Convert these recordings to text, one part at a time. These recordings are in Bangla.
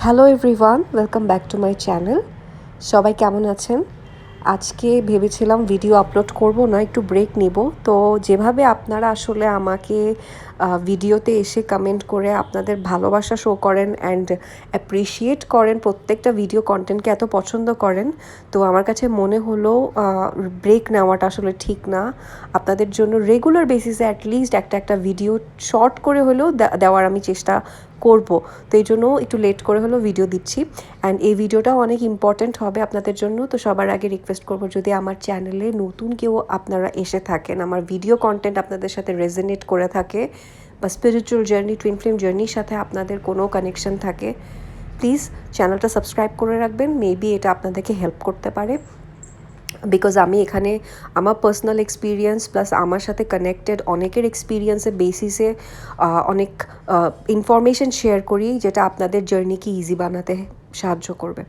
Hello everyone, welcome back to my channel. সবাই কেমন আছেন? আজকে ভেবেছিলাম ভিডিও আপলোড করব না, একটু ব্রেক নিব। তো যেভাবে আপনারা আসলে আমাকে ভিডিওতে এসে কমেন্ট করে আপনাদের ভালোবাসা শো করেন অ্যান্ড অ্যাপ্রিসিয়েট করেন, প্রত্যেকটা ভিডিও কন্টেন্টকে এত পছন্দ করেন, তো আমার কাছে মনে হলো ব্রেক নেওয়াটা আসলে ঠিক না। আপনাদের জন্য রেগুলার বেসিসে অ্যাটলিস্ট একটা ভিডিও শর্ট করে হলেও দেওয়ার আমি চেষ্টা করব। তো এই জন্য একটু লেট করে হলেও ভিডিও দিচ্ছি, অ্যান্ড এই ভিডিওটাও অনেক ইম্পর্ট্যান্ট হবে আপনাদের জন্য। তো সবার আগে রিকোয়েস্ট করবো, যদি আমার চ্যানেলে নতুন কেউ আপনারা এসে থাকেন, আমার ভিডিও কন্টেন্ট আপনাদের সাথে রেজোনেট করে থাকে, বা স্পিরিচুয়াল জার্নি, টুইন ফ্লেম জার্নির সাথে আপনাদের কোনো কানেকশন থাকে, প্লিজ চ্যানেলটা সাবস্ক্রাইব করে রাখবেন। মেবি এটা আপনাদেরকে হেল্প করতে পারে, বিকজ আমি এখানে আমার পার্সোনাল এক্সপিরিয়েন্স প্লাস আমার সাথে কানেক্টেড অনেকের এক্সপিরিয়েন্সের বেসিসে অনেক ইনফরমেশন শেয়ার করি, যেটা আপনাদের জার্নিকে ইজি বানাতে সাহায্য করবে।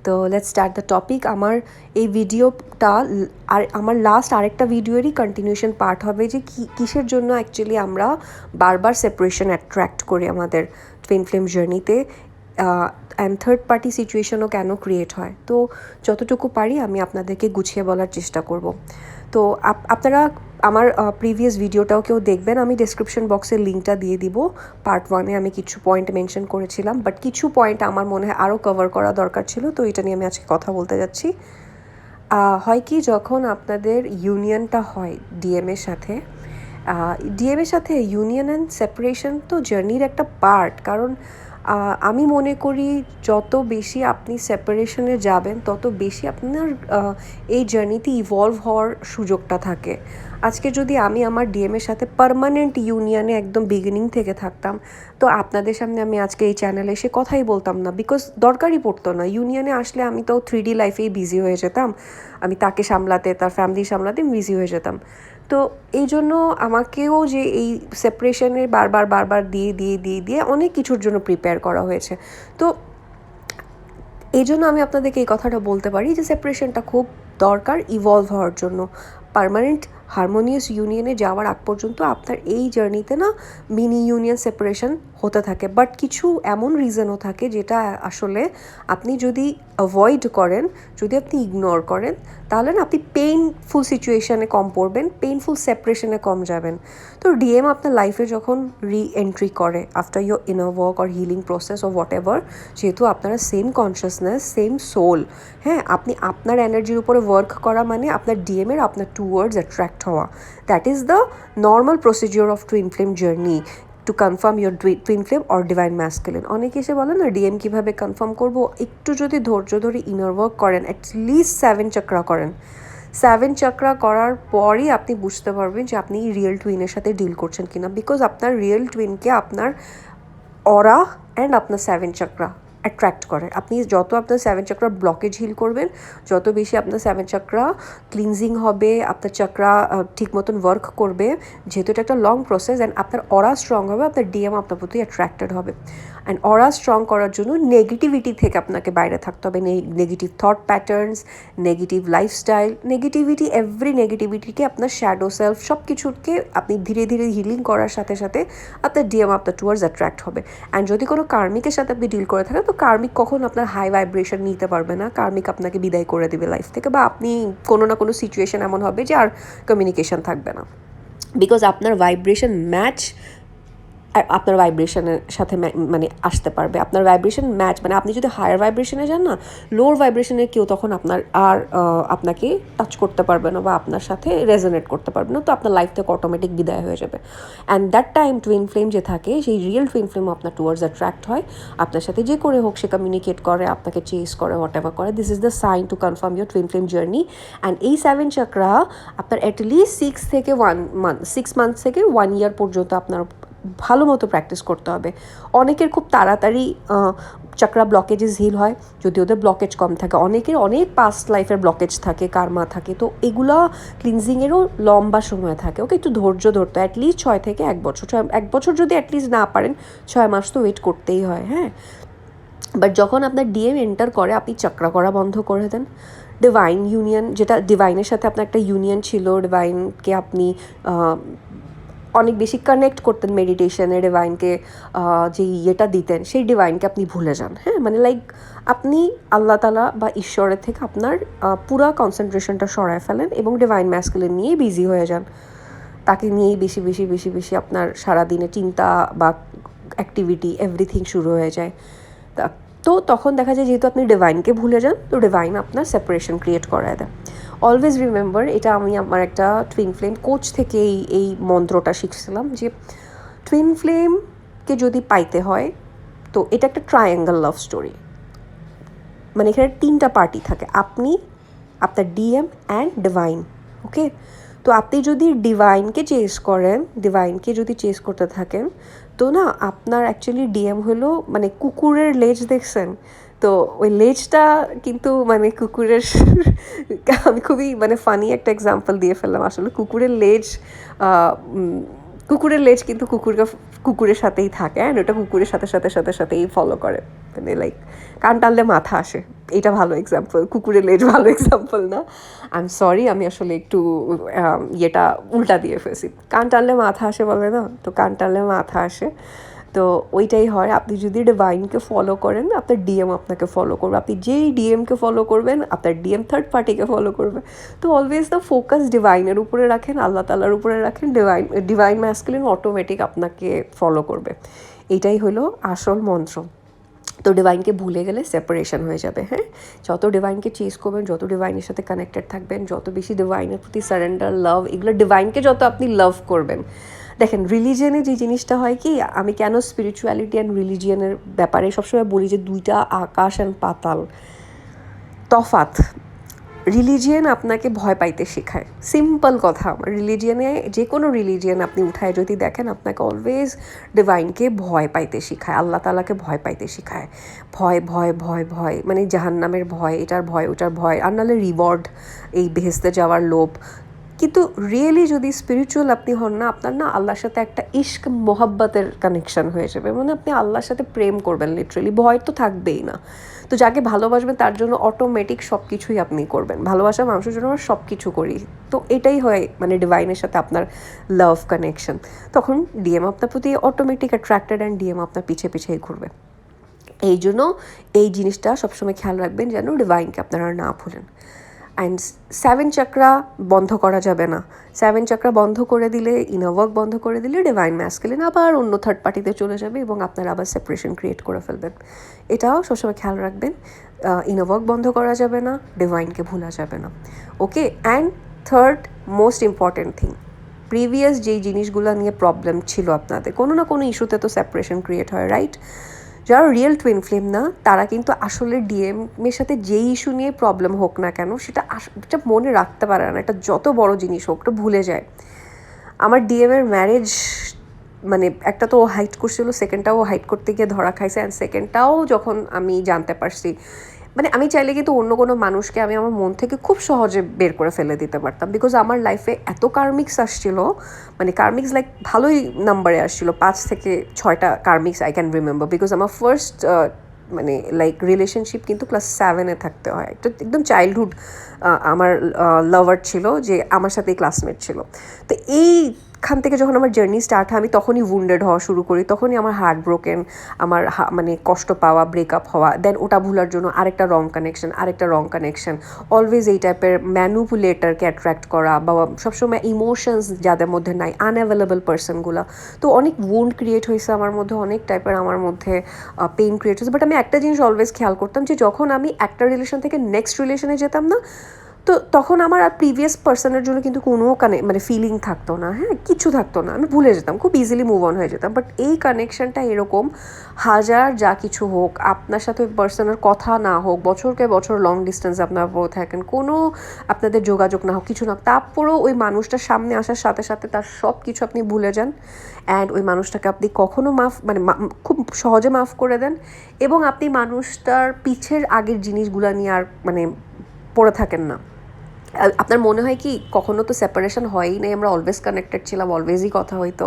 তো লেটস স্টার্ট দ্য টপিক। আমার এই ভিডিওটা আর আমার লাস্ট আরেকটা ভিডিওরই কন্টিনিউশন পার্ট হবে, যে কিসের জন্য অ্যাকচুয়ালি আমরা বারবার সেপারেশন অ্যাট্রাক্ট করি আমাদের টুইন ফ্লেম জার্নিতে, অ্যান্ড থার্ড পার্টি সিচুয়েশনও কেন ক্রিয়েট হয়। তো যতটুকু পারি আমি আপনাদেরকে গুছিয়ে বলার চেষ্টা করব। তো আপনারা আমার প্রিভিয়াস ভিডিওটাও কেউ দেখবেন, আমি ডেসক্রিপশন বক্সের লিঙ্কটা দিয়ে দিব। পার্ট 1-এ আমি কিছু পয়েন্ট মেনশন করেছিলাম, বাট কিছু পয়েন্ট আমার মনে হয় আরও কভার করা দরকার ছিল, তো এটা নিয়ে আমি আজকে কথা বলতে যাচ্ছি। হয় কি, যখন আপনাদের ইউনিয়নটা হয় ডিএমের সাথে, ডিএমের সাথে ইউনিয়ন অ্যান্ড সেপারেশন তো জার্নির একটা পার্ট। কারণ আমি মনে করি যত বেশি আপনি সেপারেশনে যাবেন, তত বেশি আপনার এই জার্নিতে ইভলভ হওয়ার সুযোগটা থাকে। আজকে যদি আমি আমার ডিএমের সাথে পার্মানেন্ট ইউনিয়নে একদম বিগিনিং থেকে থাকতাম, তো আপনাদের সামনে আমি আজকে এই চ্যানেলে এসে কথাই বলতাম না, বিকজ দরকারই পড়তো না। ইউনিয়নে আসলে আমি তো 3D লাইফেই বিজি হয়ে যেতাম, আমি তাকে সামলাতে, তার ফ্যামিলি সামলাতে বিজি হয়ে যেতাম। তো এই জন্য আমাকেও যে এই সেপারেশনে বারবার বারবার দিয়ে দিয়ে দিয়ে দিয়ে অনেক কিছুর জন্য প্রিপেয়ার করা হয়েছে। তো এই জন্য আমি আপনাদেরকে এই কথাটা বলতে পারি যে সেপারেশনটা খুব দরকার ইভলভ হওয়ার জন্য। পার্মানেন্ট হারমোনিয়াস ইউনিয়নে যাওয়ার আগ পর্যন্ত আপনার এই জার্নিতে না মিনি ইউনিয়ন সেপারেশন হতে থাকে, বাট কিছু এমন রিজনও থাকে যেটা আসলে আপনি যদি অ্যাভয়েড করেন, যদি আপনি ইগনোর করেন, তাহলে না আপনি পেইনফুল সিচুয়েশানে কম পড়বেন, পেইনফুল সেপারেশনে কম যাবেন। তো ডিএম আপনার লাইফে যখন রি এন্ট্রি করে after your inner work or healing process or what ever, যেহেতু আপনারা সেম কনসিয়াসনেস, সেম সোল, হ্যাঁ, আপনি আপনার এনার্জির উপরে ওয়ার্ক করা মানে আপনার ডিএমের আপনার টুয়ার্ডস অ্যাট্রাক্ট হওয়া। That is the normal procedure of twin flame journey to confirm your twin flame or divine masculine. অনেকে এসে বলে না ডিএম কীভাবে কনফার্ম করবো, একটু যদি ধৈর্য ধরে ইনার ওয়ার্ক করেন, অ্যাটলিস্ট 7 চক্রা করেন, 7 চক্রা করার পরই আপনি বুঝতে পারবেন যে আপনি রিয়েল টুইনের সাথে ডিল করছেন কিনা, বিকজ আপনার রিয়েল টুইনকে আপনার অরা অ্যান্ড আপনার 7 চক্রা অ্যাট্রাক্ট করে। আপনি যত আপনার 7 চক্রা ব্লকেজ হিল করবেন, যত বেশি আপনার 7 চক্রা ক্লিনজিং হবে, আপনার চক্রা ঠিক মতন ওয়ার্ক করবে, যেহেতু এটা একটা লং প্রসেস, অ্যান্ড আপনার অরা স্ট্রং হবে, আপনার ডিএম আপনার প্রতি অ্যাট্রাক্টেড হবে। অ্যান্ড অরা স্ট্রং করার জন্য নেগেটিভিটি থেকে আপনাকে বাইরে থাকতে হবে। Negative thought patterns, negative lifestyle, negativity, every নেগেটিভিটিকে আপনার শ্যাডো সেলফ সব কিছুকে আপনি ধীরে ধীরে হিলিং করার সাথে সাথে আপনার ডিএম আপনার টুয়ার্ডস অ্যাট্রাক্ট হবে। অ্যান্ড যদি কোনো কার্মিকের সাথে আপনি ডিল করে থাকেন, তো কার্মিক কখন আপনার হাই ভাইব্রেশন নিতে পারবে না, কার্মিক আপনাকে বিদায় করে দেবে লাইফ থেকে, বা আপনি কোনো না কোনো সিচুয়েশন এমন হবে যে আর কমিউনিকেশন থাকবে না, বিকজ আপনার ভাইব্রেশন ম্যাচ আপনার ভাইব্রেশনের সাথে মানে আসতে পারবে। আপনার ভাইব্রেশন ম্যাচ মানে আপনি যদি হায়ার ভাইব্রেশনে যান না, লোয়ার ভাইব্রেশনের কেউ তখন আপনাকে টাচ করতে পারবে না বা আপনার সাথে রেজোনেট করতে পারবে না, তো আপনার লাইফ থেকে অটোমেটিক বিদায় হয়ে যাবে। And that time twin flame যে থাকে, সেই রিয়েল টুইন ফ্লেম আপনার টুয়ার্ডস অ্যাট্রাক্ট হয়, আপনার সাথে যে করে হোক সে কমিউনিকেট করে, আপনাকে চেস করে, হোয়াট এভার করে। This is the sign to confirm your twin flame journey. And এই 7 চক্রা আপনার অ্যাটলিস্ট 6 মান্থ থেকে 1 ইয়ার পর্যন্ত আপনার ভালো মতো প্র্যাকটিস করতে হবে। অনেকের খুব তাড়াতাড়ি চক্রা ব্লকেজেস হিল হয় যদি ওদের ব্লকেজ কম থাকে, অনেকের অনেক পাস্ট লাইফের ব্লকেজ থাকে, কার্মা থাকে, তো এগুলো ক্লিনজিংয়েরও লম্বা সময় থাকে। ওকে, একটু ধৈর্য ধরতে, অ্যাটলিস্ট 6 থেকে 1 বছর, 1 বছর যদি অ্যাটলিস্ট না পারেন 6 মাস তো ওয়েট করতেই হয়, হ্যাঁ। বাট যখন আপনার ডিএম এন্টার করে, আপনি চক্রা করা বন্ধ করে দেন। ডিভাইন ইউনিয়ন, যেটা ডিভাইনের সাথে আপনার একটা ইউনিয়ন ছিল, ডিভাইনকে আপনি অনেক বেশি কানেক্ট করতেন মেডিটেশনে ডিভাইনকে, যে ইয়েটা দিতেন সেই ডিভাইনকে আপনি ভুলে যান। হ্যাঁ, মানে লাইক আপনি আল্লাহ তাআলা বা ঈশ্বরের থেকে আপনার পুরা কনসেন্ট্রেশনটা সরায় ফেলেন এবং ডিভাইন ম্যাসকুলিন নিয়েই বিজি হয়ে যান। তাকে নিয়েই বেশি বেশি বেশি বেশি আপনার সারাদিনে চিন্তা বা অ্যাক্টিভিটি এভরিথিং শুরু হয়ে যায়। তো তখন দেখা যায় যেহেতু আপনি ডিভাইনকে ভুলে যান, তো ডিভাইন আপনার সেপারেশন ক্রিয়েট করায় দেয়। অলওয়েজ রিমেম্বার, এটা আমি আমার একটা টুইন ফ্লেম কোচ থেকে এই মন্ত্রটা শিখছিলাম, যে টুইন ফ্লেমকে যদি পাইতে হয় তো এটা একটা ট্রায়াঙ্গেল লাভ স্টোরি। মানে এখানে 3টা পার্টি থাকে, আপনি, আপনার ডিএম অ্যান্ড ডিভাইন। ওকে, তো আপনি যদি ডিভাইনকে চেস করেন, ডিভাইনকে যদি চেস করতে থাকেন, তো না আপনার অ্যাকচুয়ালি ডিএম হলো মানে কুকুরের লেজ দেখছেন তো, ওই লেজটা কিন্তু মানে কুকুরের আমি খুবই মানে ফানি একটা এক্সাম্পল দিয়ে ফেললাম। আসলে কুকুরের লেজ কিন্তু কুকুরের সাথেই থাকে, অ্যান্ড ওটা কুকুরের সাথেই ফলো করে। মানে লাইক কান টানলে মাথা আসে, এটা ভালো এক্সাম্পল, কুকুরের লেজ ভালো এক্সাম্পল না। আই এম সরি, আমি আসলে একটু ইয়েটা উল্টা দিয়ে ফেলছি। কান টানলে মাথা আসে বলে না, তো কান টানলে মাথা আসে, তো ওইটাই হয়। আপনি যদি ডিভাইনকে ফলো করেন, আপনার ডিএম আপনাকে ফলো করবে। আপনি যেই ডিএমকে ফলো করবেন, আপনার ডিএম থার্ড পার্টিকে ফলো করবে। তো অলওয়েজ দ্য ফোকাস ডিভাইনের উপরে রাখেন, আল্লাহ তাআলার উপরে রাখেন, ডিভাইন ম্যাসকুলিন অটোমেটিক আপনাকে ফলো করবে। এটাই হলো আসল মন্ত্র। তো ডিভাইনকে ভুলে গেলে সেপারেশন হয়ে যাবে। হ্যাঁ, যত ডিভাইনকে চেস করবেন, যত ডিভাইনের সাথে কানেক্টেড থাকবেন, যত বেশি ডিভাইনের প্রতি সারেন্ডার, লাভ, এগুলো ডিভাইনকে যত আপনি লাভ করবেন। দেখেন, রিলিজিয়নে যে জিনিসটা হয় কি, আমি কেন স্পিরিচুয়ালিটি অ্যান্ড রিলিজিয়নের ব্যাপারে সবসময় বলি যে দুইটা আকাশ অ্যান্ড পাতাল তফাত। রিলিজিয়ান আপনাকে ভয় পাইতে শেখায়, সিম্পল কথা। আমার রিলিজিয়ানে, যে কোনো রিলিজিয়ান আপনি উঠায় যদি দেখেন, আপনাকে অলওয়েজ ডিভাইনকে ভয় পাইতে শেখায়, আল্লাহ তাআলাকে ভয় পাইতে শেখায়। ভয় ভয় ভয় ভয় মানে জাহান্নামের ভয়, এটার ভয়, ওটার ভয়, আর নাহলে রিওয়ার্ড, এই বেহেশতে যাওয়ার লোভ। কিন্তু রিয়েলি যদি স্পিরিচুয়াল আপনি হন না, আপনার না আল্লাহর সাথে একটা ইশক মোহাব্বতের কানেকশন হয়ে যাবে। মানে আপনি আল্লাহর সাথে প্রেম করবেন, লিটারেলি ভয় তো থাকবেই না। তো যাকে ভালোবাসবেন তার জন্য অটোমেটিক সব কিছুই আপনি করবেন। ভালোবাসা মানুষের জন্য আমরা সব কিছু করি। তো এটাই হয় মানে ডিভাইনের সাথে আপনার লাভ কানেকশন। তখন ডিএম আপনার প্রতি অটোমেটিক অ্যাট্রাক্টেড, অ্যান্ড ডিএম আপনার পিছিয়ে পিছিয়েই ঘুরবে। এই জন্য এই জিনিসটা সবসময় খেয়াল রাখবেন যেন ডিভাইনকে আপনারা না ভুলেন। অ্যান্ড 7 চাকরা বন্ধ করা যাবে না। 7 চাকরা বন্ধ করে দিলে, ইনার ওয়ার্ক বন্ধ করে দিলে, ডিভাইন ম্যাসকুলিন আবার অন্য থার্ড পার্টিতে চলে যাবে এবং আপনারা আবার সেপারেশন ক্রিয়েট করে ফেলবেন। এটাও সবসময় খেয়াল রাখবেন। ইনার ওয়ার্ক বন্ধ করা যাবে না, ডিভাইনকে ভোলা যাবে না। Okay, and third most important thing, previous যেই জিনিসগুলো নিয়ে প্রবলেম ছিল আপনাদের, কোনো না কোনো ইস্যুতে তো সেপারেশন ক্রিয়েট হয়, রাইট? যারা রিয়েল টুইন ফ্লেম না, তারা কিন্তু আসলে ডিএমের সাথে যেই ইস্যু নিয়ে প্রবলেম হোক না কেন, সেটা মনে রাখতে পারে না। এটা যত বড় জিনিস হোক, ওটা ভুলে যায়। আমার ডিএমের ম্যারেজ, মানে একটা তো ও হাইট করছিল, সেকেন্ডটাও হাইট করতে গিয়ে ধরা খাইছে, অ্যান্ড সেকেন্ডটাও যখন আমি জানতে পারছি, মানে আমি চাইলে কিন্তু অন্য কোনো মানুষকে আমি আমার মন থেকে খুব সহজে বের করে ফেলে দিতে পারতাম, বিকজ আমার লাইফে এত কার্মিক্স আসছিল, মানে কার্মিক্স লাইক ভালোই নাম্বারে আসছিল, 5 থেকে 6টা কার্মিক্স আই ক্যান রিমেম্বার, বিকজ আমার ফার্স্ট মানে লাইক রিলেশনশিপ কিন্তু ক্লাস 7-এ থাকতে হয়। একটা একদম চাইল্ডহুড আমার লাভার ছিল, যে আমার সাথেই ক্লাসমেট ছিল। তো এইখান থেকে যখন আমার জার্নি স্টার্ট হয়, আমি তখনই উন্ডেড হওয়া শুরু করি, তখনই আমার হার্ট ব্রোকেন, আমার মানে কষ্ট পাওয়া, ব্রেকআপ হওয়া, দেন ওটা ভুলার জন্য আরেকটা রং কানেকশন, অলওয়েজ এই টাইপের ম্যানুপুলেটারকে অ্যাট্রাক্ট করা, বা সবসময় ইমোশনস যাদের মধ্যে নাই, আনঅ্যাভেলেবল পার্সনগুলো। তো অনেক উন্ড ক্রিয়েট হয়েছে আমার মধ্যে, অনেক টাইপের আমার মধ্যে পেইন ক্রিয়েট হয়েছে। বাট আমি একটা জিনিস অলওয়েজ খেয়াল করতাম, যে যখন আমি একটা রিলেশন থেকে নেক্সট রিলেশনে যেতাম না, তো তখন আমার আর প্রিভিয়াস পার্সনের জন্য কিন্তু কোনো মানে ফিলিং থাকতো না, হ্যাঁ, কিছু থাকতো না, আমি ভুলে যেতাম, খুব ইজিলি মুভ অন হয়ে যেতাম। বাট এই কানেকশনটা এরকম, হাজার যা কিছু হোক, আপনার সাথে ওই পার্সনের কথা না হোক, বছরকে বছর লং ডিস্টেন্স আপনারা পড়ে থাকেন, কোনো আপনাদের যোগাযোগ না হোক, কিছু না হোক, তারপরেও ওই মানুষটার সামনে আসার সাথে সাথে তার সব কিছু আপনি ভুলে যান, অ্যান্ড ওই মানুষটাকে আপনি কখনো খুব সহজে মাফ করে দেন, এবং আপনি মানুষটার পিছের আগের জিনিসগুলো নিয়ে আর মানে পড়ে থাকেন না। আপনার মনে হয় কি কখনো তো সেপারেশন হয়ই নাই, আমরা অলওয়েজ কানেক্টেড ছিলাম, অলওয়েজই কথা হইতো,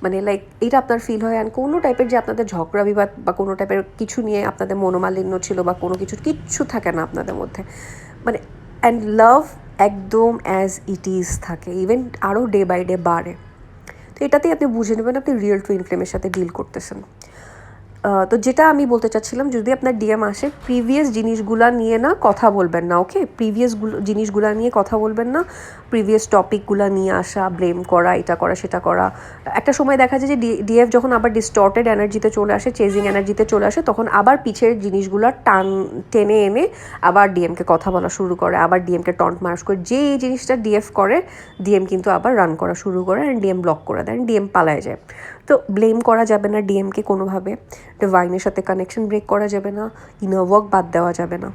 মানে লাইক এটা আপনার ফিল হয়। অ্যান্ড কোনো টাইপের যে আপনাদের ঝগড়া বিবাদ বা কোনো টাইপের কিছু নিয়ে আপনাদের মনোমালিন্য ছিল, বা কোনো কিচ্ছু থাকে না আপনাদের মধ্যে, মানে অ্যান্ড লাভ একদম অ্যাজ ইট ইজ থাকে, ইভেন আরও ডে বাই ডে বাড়ে। তো তো এটাতেই আপনি বুঝে নেবেন আপনি রিয়েল টুইন ফ্লেমের সাথে ডিল করতেছেন। তো যেটা আমি বলতে চাচ্ছিলাম, যদি আপনার ডিএম আসে, প্রিভিয়াস জিনিসগুলা নিয়ে না কথা বলবেন না, ওকে? জিনিসগুলা নিয়ে কথা বলবেন না, প্রিভিয়াস টপিকগুলো নিয়ে আসা, ব্লেম করা, এটা করা সেটা করা। একটা সময় দেখা যায় যে ডিএফ যখন আবার ডিস্টর্টেড এনার্জিতে চলে আসে, চেজিং এনার্জিতে চলে আসে, তখন আবার পিছের জিনিসগুলো টেনে এনে আবার ডিএমকে কথা বলা শুরু করে, আবার ডিএমকে টন্ট মারা করে। যে এই জিনিসটা ডিএফ করে, ডিএম কিন্তু আবার রান করা শুরু করে, অ্যান্ড ডিএম ব্লক করে দেয়, ডিএম পালায় যায়। তো ব্লেম করা যাবে না ডিএমকে কোনোভাবে, ডিভাইনের সাথে কানেকশন ব্রেক করা যাবে না, ইনার ওয়ার্ক বাদ দেওয়া যাবে না।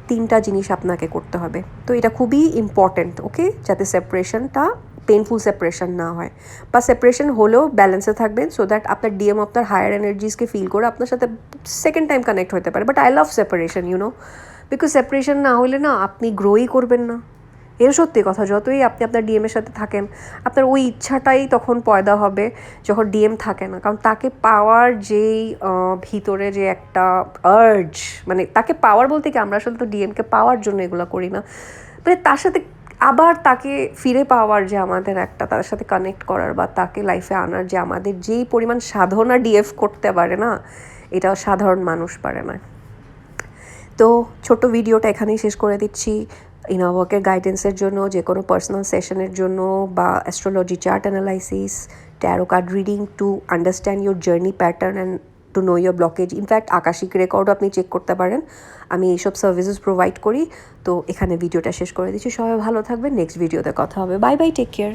3টা জিনিস আপনাকে করতে হবে। তো এটা খুবই ইম্পর্ট্যান্ট, ওকে? যাতে সেপারেশনটা পেনফুল সেপারেশন না হয়, বা সেপারেশন হলেও ব্যালেন্সে থাকবেন, সো দ্যাট আপনার ডিএম আপনার হায়ার এনার্জিসকে ফিল করে আপনার সাথে সেকেন্ড টাইম কানেক্ট হতে পারে। But I love separation, because separation না হলে না আপনি গ্রোই করবেন না। এর সত্যি কথা, যতই আপনি আপনার ডিএমের সাথে থাকেন, আপনার ওই ইচ্ছাটাই তখন পয়দা হবে যখন ডিএম থাকে না। কারণ তাকে পাওয়ার যেই ভিতরে যে একটা আর্জ, মানে তাকে পাওয়ার বলতে কি, আমরা আসলে তো ডিএমকে পাওয়ার জন্য এগুলো করি না, মানে তার সাথে আবার তাকে ফিরে পাওয়ার যে আমাদের একটা, তার সাথে কানেক্ট করার বা তাকে লাইফে আনার যে আমাদের যেই পরিমাণ সাধনা ডিএফ করতে পারে না, এটা সাধারণ মানুষ পারে না। তো ছোট্ট ভিডিওটা এখানেই শেষ করে দিচ্ছি। ইনার ওয়ার্কের গাইডেন্সের জন্য, যে কোনো পার্সোনাল সেশনের জন্য, বা astrology chart analysis, tarot card reading to understand your journey pattern and to know your blockage, in fact akashic রেকর্ডও আপনি চেক করতে পারেন। আমি এইসব সার্ভিসেস প্রোভাইড করি। তো এখানে ভিডিওটা শেষ করে দিচ্ছি। সবাই ভালো থাকবেন, নেক্সট ভিডিওতে কথা হবে। Bye bye, take care.